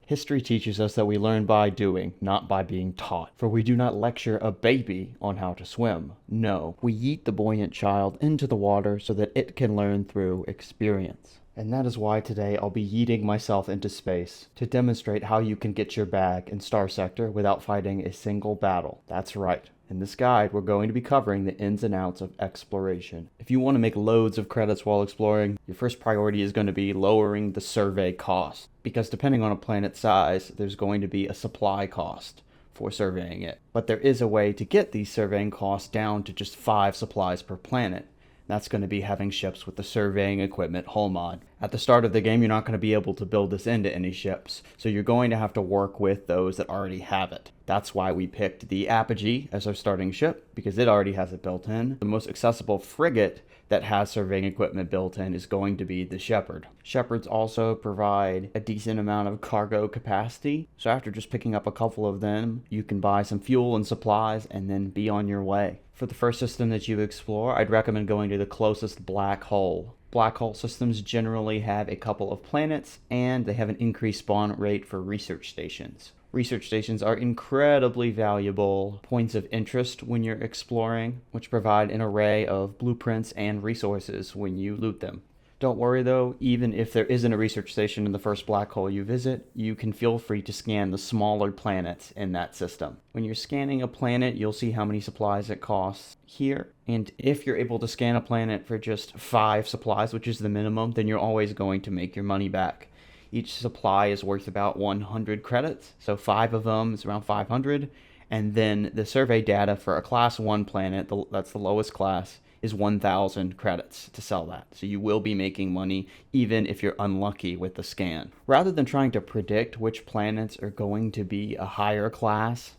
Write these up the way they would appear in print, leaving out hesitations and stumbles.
History teaches us that we learn by doing, not by being taught. For we do not lecture a baby on how to swim. No, we yeet the buoyant child into the water so that it can learn through experience. And that is why today I'll be yeeting myself into space to demonstrate how you can get your bag in Starsector without fighting a single battle. That's right. In this guide, we're going to be covering the ins and outs of exploration. If you want to make loads of credits while exploring, your first priority is going to be lowering the survey cost. Because depending on a planet's size, there's going to be a supply cost for surveying it. But there is a way to get these surveying costs down to just 5 supplies per planet. That's going to be having ships with the surveying equipment hull mod. At the start of the game, you're not going to be able to build this into any ships, so you're going to have to work with those that already have it. That's why we picked the Apogee as our starting ship, because it already has it built in. The most accessible frigate that has surveying equipment built in is going to be the Shepherd. Shepherds also provide a decent amount of cargo capacity, so after just picking up a couple of them, you can buy some fuel and supplies and then be on your way. For the first system that you explore, I'd recommend going to the closest black hole. Black hole systems generally have a couple of planets, and they have an increased spawn rate for research stations. Research stations are incredibly valuable points of interest when you're exploring, which provide an array of blueprints and resources when you loot them. Don't worry though, even if there isn't a research station in the first black hole you visit, you can feel free to scan the smaller planets in that system. When you're scanning a planet, you'll see how many supplies it costs here, and if you're able to scan a planet for just 5 supplies, which is the minimum, then you're always going to make your money back. Each supply is worth about 100 credits, so 5 of them is around 500, and then the survey data for a class 1 planet, that's the lowest class, is 1,000 credits to sell that. So you will be making money even if you're unlucky with the scan. Rather than trying to predict which planets are going to be a higher class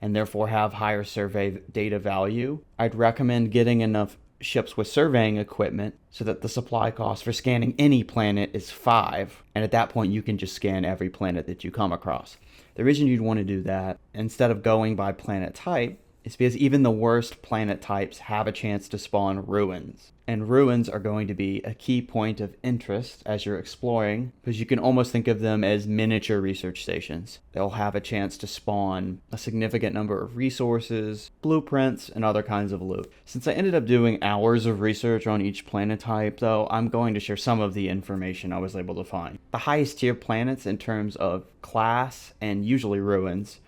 and therefore have higher survey data value, I'd recommend getting enough ships with surveying equipment so that the supply cost for scanning any planet is 5, and at that point you can just scan every planet that you come across. The reason you'd want to do that instead of going by planet type is because even the worst planet types have a chance to spawn ruins. And ruins are going to be a key point of interest as you're exploring, because you can almost think of them as miniature research stations. They'll have a chance to spawn a significant number of resources, blueprints, and other kinds of loot. Since I ended up doing hours of research on each planet type, though, I'm going to share some of the information I was able to find. The highest tier planets in terms of class, and usually ruins,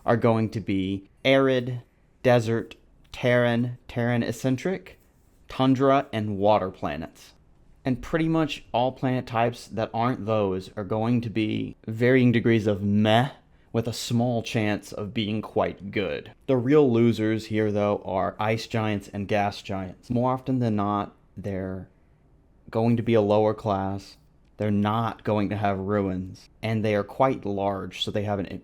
are going to be arid, desert, Terran eccentric, tundra, and water planets. And pretty much all planet types that aren't those are going to be varying degrees of meh with a small chance of being quite good. The real losers here though are ice giants and gas giants. More often than not, they're going to be a lower class, they're not going to have ruins, and they are quite large, so they have an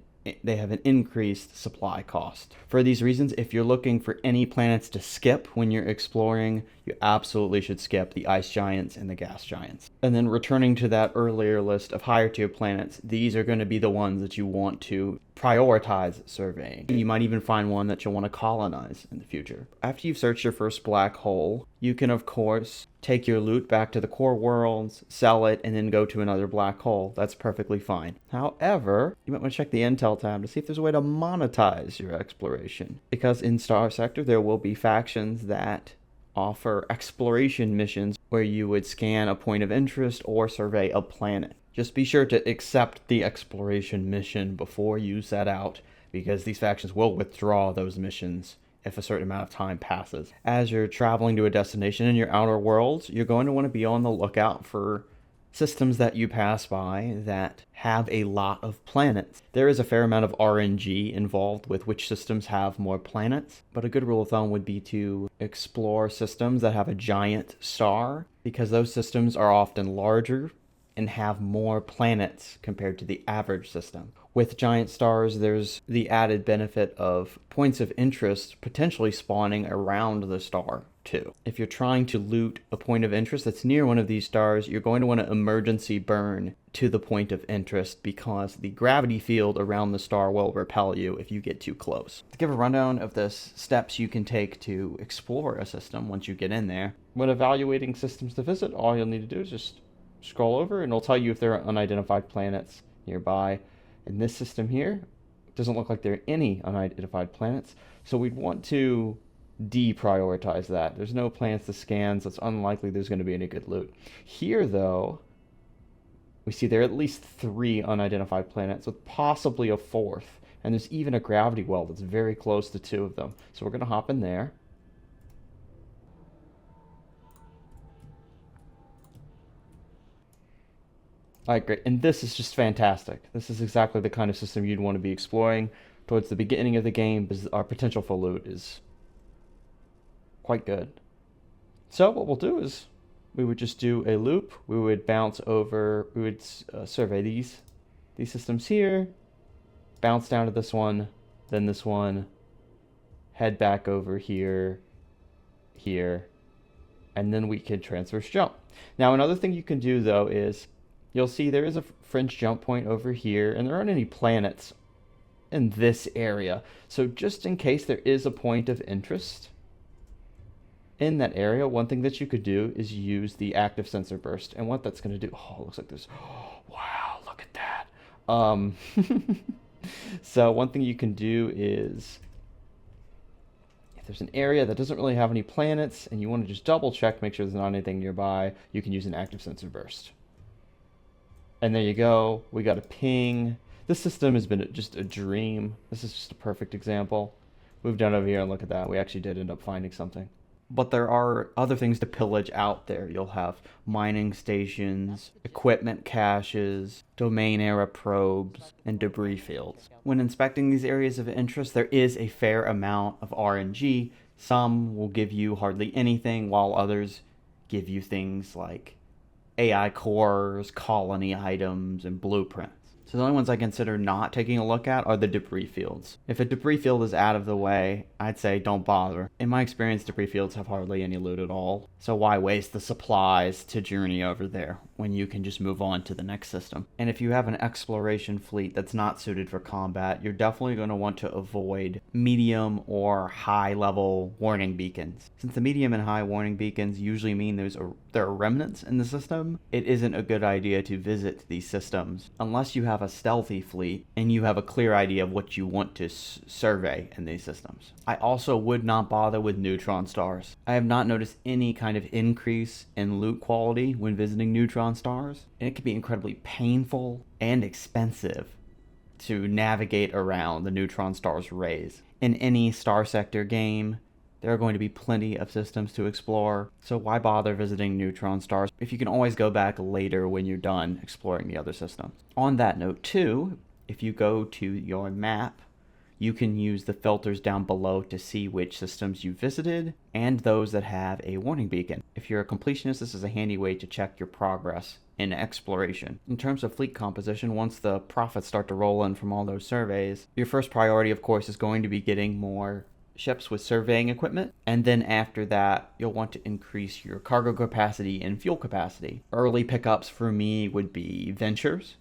increased supply cost. For these reasons, if you're looking for any planets to skip when you're exploring, you absolutely should skip the ice giants and the gas giants. And then returning to that earlier list of higher tier planets, these are going to be the ones that you want to prioritize surveying. You might even find one that you'll want to colonize in the future. After you've searched your first black hole, you can of course take your loot back to the core worlds, sell it, and then go to another black hole. That's perfectly fine. However, you might want to check the intel tab to see if there's a way to monetize your exploration. Because in Starsector, there will be factions that offer exploration missions where you would scan a point of interest or survey a planet. Just be sure to accept the exploration mission before you set out, because these factions will withdraw those missions if a certain amount of time passes. As you're traveling to a destination in your outer worlds, you're going to want to be on the lookout for systems that you pass by that have a lot of planets. There is a fair amount of RNG involved with which systems have more planets, but a good rule of thumb would be to explore systems that have a giant star, because those systems are often larger and have more planets compared to the average system. With giant stars, there's the added benefit of points of interest potentially spawning around the star too. If you're trying to loot a point of interest that's near one of these stars, you're going to want to emergency burn to the point of interest, because the gravity field around the star will repel you if you get too close. To give a rundown of the steps you can take to explore a system once you get in there, when evaluating systems to visit, all you'll need to do is just scroll over and it'll tell you if there are unidentified planets nearby. In this system here, it doesn't look like there are any unidentified planets, so we'd want to deprioritize that. There's no planets to scan, so it's unlikely there's going to be any good loot. Here, though, we see there are at least 3 unidentified planets with possibly a 4th, and there's even a gravity well that's very close to 2 of them. So we're going to hop in there. Alright, great. And this is just fantastic. This is exactly the kind of system you'd want to be exploring towards the beginning of the game, because our potential for loot is quite good. So what we'll do is we would just do a loop. We would bounce over, we would survey these systems here, bounce down to this one, then this one, head back over here, and then we can transverse jump. Now, another thing you can do, though, is you'll see there is a fringe jump point over here, and there aren't any planets in this area. So just in case there is a point of interest in that area, one thing that you could do is use the active sensor burst. And what that's going to do, oh, looks like there's, oh, wow, look at that. So one thing you can do is, if there's an area that doesn't really have any planets and you want to just double check, make sure there's not anything nearby, you can use an active sensor burst. And there you go. We got a ping. This system has been just a dream. This is just a perfect example. Move down over here and look at that. We actually did end up finding something. But there are other things to pillage out there. You'll have mining stations, equipment caches, domain era probes, and debris fields. When inspecting these areas of interest, there is a fair amount of RNG. Some will give you hardly anything, while others give you things like AI cores, colony items, and blueprints. So the only ones I consider not taking a look at are the debris fields. If a debris field is out of the way, I'd say don't bother. In my experience, debris fields have hardly any loot at all. So why waste the supplies to journey over there when you can just move on to the next system? And if you have an exploration fleet that's not suited for combat, you're definitely going to want to avoid medium or high level warning beacons. Since the medium and high warning beacons usually mean there are remnants in the system, it isn't a good idea to visit these systems unless you have a stealthy fleet and you have a clear idea of what you want to survey in these systems. I also would not bother with neutron stars. I have not noticed any kind of increase in loot quality when visiting neutron stars, and it can be incredibly painful and expensive to navigate around the neutron star's rays. In any Starsector game, there are going to be plenty of systems to explore, so why bother visiting neutron stars if you can always go back later when you're done exploring the other systems? On that note too, if you go to your map, you can use the filters down below to see which systems you visited and those that have a warning beacon. If you're a completionist, this is a handy way to check your progress in exploration. In terms of fleet composition, once the profits start to roll in from all those surveys, your first priority, of course, is going to be getting more ships with surveying equipment, and then after that you'll want to increase your cargo capacity and fuel capacity. Early pickups for me would be Ventures,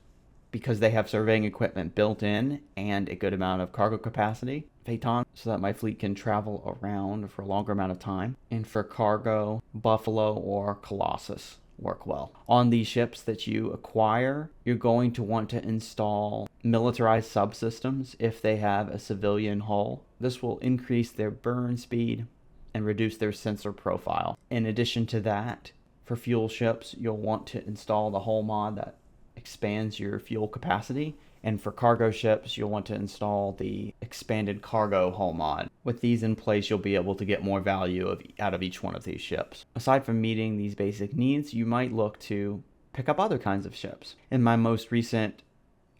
because they have surveying equipment built in and a good amount of cargo capacity. Phaeton, so that my fleet can travel around for a longer amount of time. And for cargo, Buffalo or Colossus work well. On these ships that you acquire, you're going to want to install militarized subsystems if they have a civilian hull. This will increase their burn speed and reduce their sensor profile. In addition to that, for fuel ships, you'll want to install the hull mod that expands your fuel capacity. And for cargo ships, you'll want to install the expanded cargo hull mod. With these in place, you'll be able to get more value out of each one of these ships. Aside from meeting these basic needs, you might look to pick up other kinds of ships. In my most recent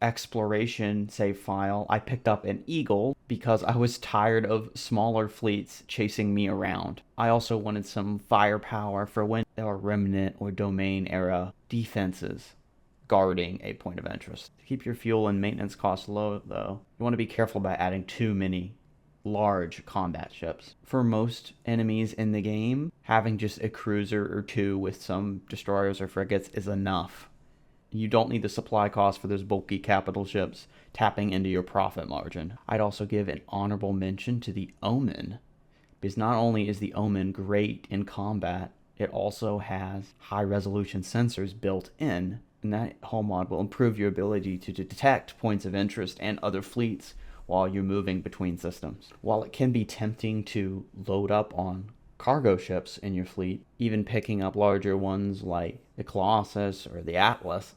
exploration save file, I picked up an Eagle because I was tired of smaller fleets chasing me around. I also wanted some firepower for when there are remnant or domain era defenses guarding a point of interest. To keep your fuel and maintenance costs low, though, you want to be careful about adding too many large combat ships. For most enemies in the game, having just a cruiser or two with some destroyers or frigates is enough. You don't need the supply costs for those bulky capital ships tapping into your profit margin. I'd also give an honorable mention to the Omen, because not only is the Omen great in combat, it also has high resolution sensors built in And that hull mod will improve your ability to detect points of interest and other fleets while you're moving between systems. While it can be tempting to load up on cargo ships in your fleet, even picking up larger ones like the Colossus or the Atlas,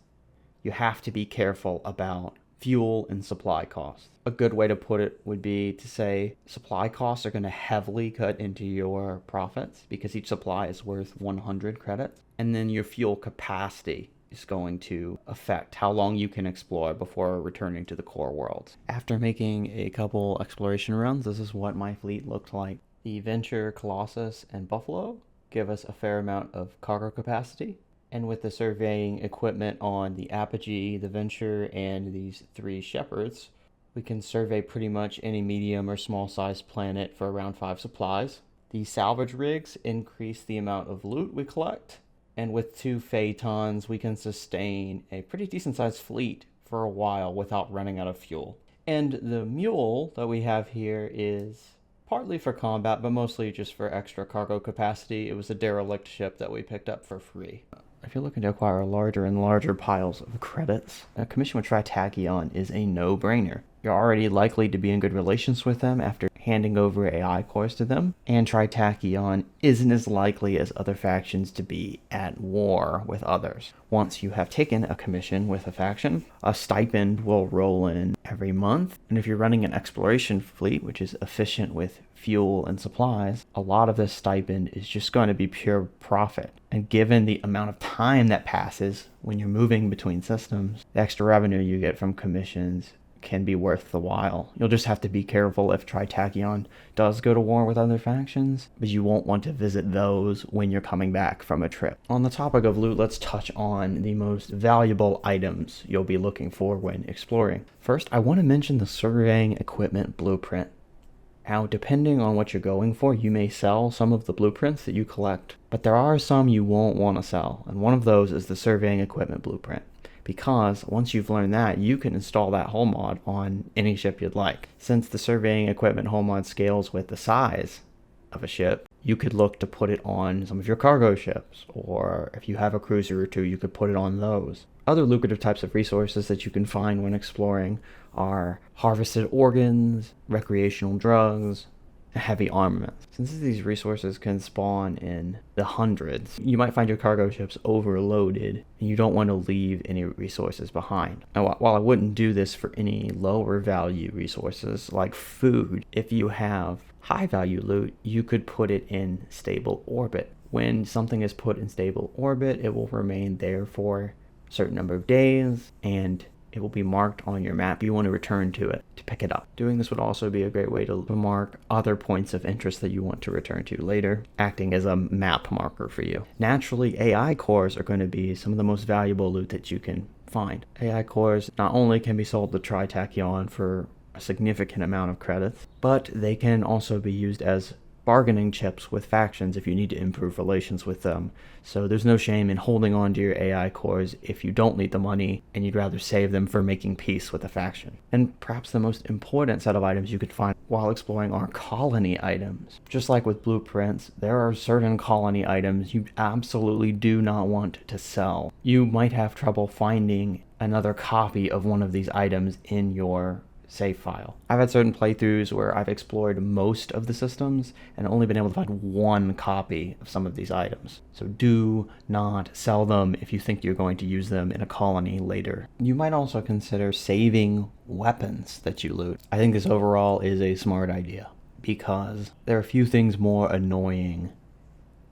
you have to be careful about fuel and supply costs. A good way to put it would be to say supply costs are going to heavily cut into your profits because each supply is worth 100 credits, and then your fuel capacity is going to affect how long you can explore before returning to the core worlds. After making a couple exploration runs, this is what my fleet looked like. The Venture, Colossus, and Buffalo give us a fair amount of cargo capacity. And with the surveying equipment on the Apogee, the Venture, and these 3 Shepherds, we can survey pretty much any medium or small sized planet for around 5 supplies. The salvage rigs increase the amount of loot we collect. And with 2 Phaetons, we can sustain a pretty decent sized fleet for a while without running out of fuel. And the Mule that we have here is partly for combat, but mostly just for extra cargo capacity. It was a derelict ship that we picked up for free. If you're looking to acquire larger and larger piles of credits, a commission with Tri-Tachyon is a no-brainer. You're already likely to be in good relations with them after handing over AI cores to them, and Tri-Tachyon isn't as likely as other factions to be at war with others. Once you have taken a commission with a faction, a stipend will roll in every month, and if you're running an exploration fleet, which is efficient with fuel and supplies, a lot of this stipend is just going to be pure profit. And given the amount of time that passes when you're moving between systems, the extra revenue you get from commissions can be worth the while. You'll just have to be careful if Tri-Tachyon does go to war with other factions, but you won't want to visit those when you're coming back from a trip. On the topic of loot, let's touch on the most valuable items you'll be looking for when exploring. First, I want to mention the surveying equipment blueprint. Now, depending on what you're going for, you may sell some of the blueprints that you collect, but there are some you won't want to sell, and one of those is the surveying equipment blueprint. Because once you've learned that, you can install that hull mod on any ship you'd like. Since the surveying equipment hull mod scales with the size of a ship, you could look to put it on some of your cargo ships, or if you have a cruiser or 2, you could put it on those. Other lucrative types of resources that you can find when exploring are harvested organs, recreational drugs, heavy armaments. Since these resources can spawn in the hundreds, you might find your cargo ships overloaded and you don't want to leave any resources behind. Now, while I wouldn't do this for any lower value resources like food, if you have high value loot, you could put it in stable orbit. When something is put in stable orbit, it will remain there for a certain number of days, and it will be marked on your map. You want to return to it to pick it up. Doing this would also be a great way to mark other points of interest that you want to return to later, acting as a map marker for you. Naturally, AI cores are going to be some of the most valuable loot that you can find. AI cores not only can be sold to Tri-Tachyon for a significant amount of credits, but they can also be used as bargaining chips with factions if you need to improve relations with them. So there's no shame in holding on to your AI cores if you don't need the money and you'd rather save them for making peace with a faction. And perhaps the most important set of items you could find while exploring are colony items. Just like with blueprints, there are certain colony items you absolutely do not want to sell. You might have trouble finding another copy of one of these items in your save file. I've had certain playthroughs where I've explored most of the systems and only been able to find one copy of some of these items. So do not sell them if you think you're going to use them in a colony later. You might also consider saving weapons that you loot. I think this overall is a smart idea because there are few things more annoying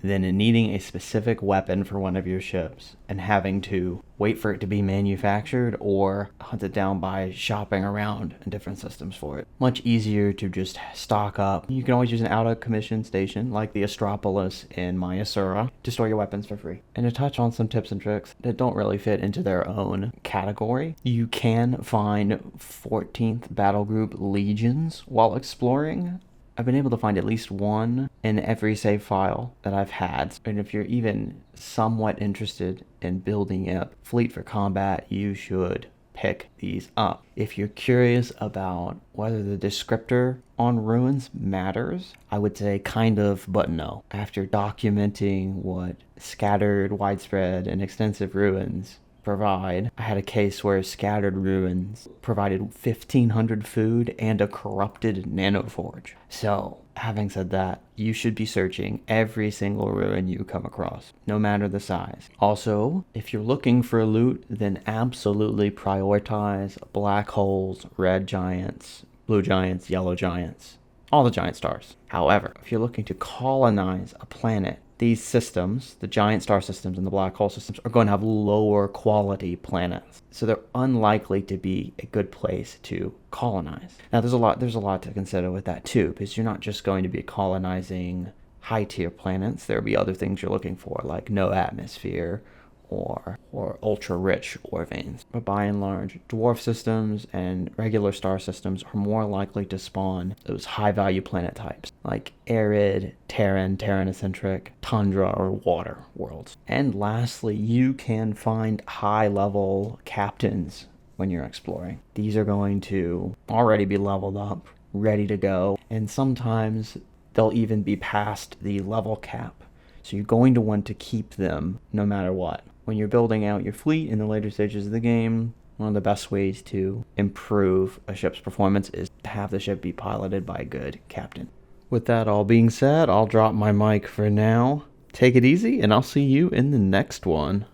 than needing a specific weapon for one of your ships and having to wait for it to be manufactured or hunt it down by shopping around in different systems for it. Much easier to just stock up. You can always use an out-of-commission station like the Astropolis in Myasura to store your weapons for free. And to touch on some tips and tricks that don't really fit into their own category, you can find 14th Battle Group Legions while exploring. I've been able to find at least one in every save file that I've had. And if you're even somewhat interested in building a fleet for combat, you should pick these up. If you're curious about whether the descriptor on ruins matters, I would say kind of, but no. After documenting what scattered, widespread, and extensive ruins provide. I had a case where scattered ruins provided 1,500 food and a corrupted nanoforge. So, having said that, you should be searching every single ruin you come across, no matter the size. Also, if you're looking for loot, then absolutely prioritize black holes, red giants, blue giants, yellow giants, all the giant stars. However, if you're looking to colonize a planet, these systems, the giant star systems and the black hole systems, are going to have lower quality planets. So they're unlikely to be a good place to colonize. Now there's a lot to consider with that too, because you're not just going to be colonizing high tier planets. There'll be other things you're looking for, like no atmosphere or ultra rich ore veins. But by and large, dwarf systems and regular star systems are more likely to spawn those high value planet types, like arid, Terran-centric, tundra, or water worlds. And lastly, you can find high level captains when you're exploring. These are going to already be leveled up, ready to go, and sometimes they'll even be past the level cap. So you're going to want to keep them no matter what. When you're building out your fleet in the later stages of the game, one of the best ways to improve a ship's performance is to have the ship be piloted by a good captain. With that all being said, I'll drop my mic for now. Take it easy, and I'll see you in the next one.